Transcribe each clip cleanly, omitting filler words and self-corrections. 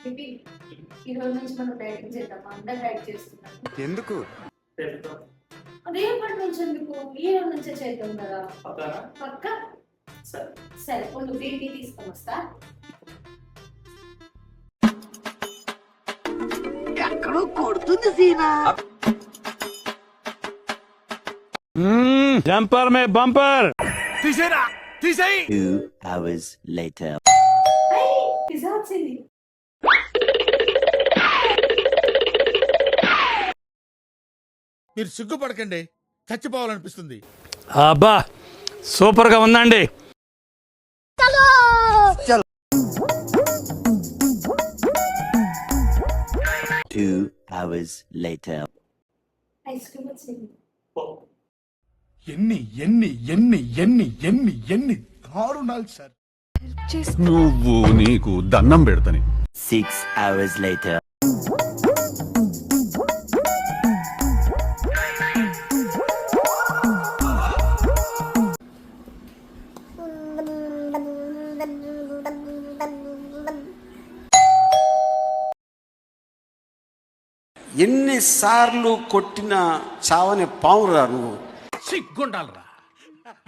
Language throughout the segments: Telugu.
బేబీ, ఈ రోజు నుంచి మనం డైటింగ్ చేద్దాం. అందరూ డైట్ చేస్తున్నాం. ఎందుకు? రేపటి నుంచి ఎందుకు? ఈ రోజు నుంచే చేద్దాం కదా. పక్క సరే నువ్వు బేబీ తీసుకొని వస్తా. ఎక్కడో కొడుతుంది సీనా. జంపర్ మే బంపర్. తీసేరా, తీసేయి. 2 hours later. పిజ్జా వచ్చింది. మీరు సిగ్గుపడకండి, చచ్చిపోవాలనిపిస్తుంది. అబ్బా సూపర్ గా ఉందండి. Two hours later. Ice cream వచ్చింది. ఎన్ని ఎన్ని ఎన్ని ఎన్ని ఎన్ని ఎన్ని దారుణాలు సార్. నువ్వు నీకు దండం పెడతని. 6 hours later. ఎన్నిసార్లు కొట్టినా చావని పావురా నువ్వు. సిగ్గుండాలరా,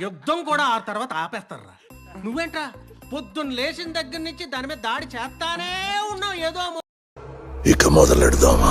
యుద్ధం కూడా ఆ తర్వాత ఆపేస్తారా. నువ్వేంట్రా పొద్దున్న లేచిన దగ్గర నుంచి దాని మీద దాడి చేస్తానే ఉన్నావు. ఏదో ఇక మొదలెడదామా?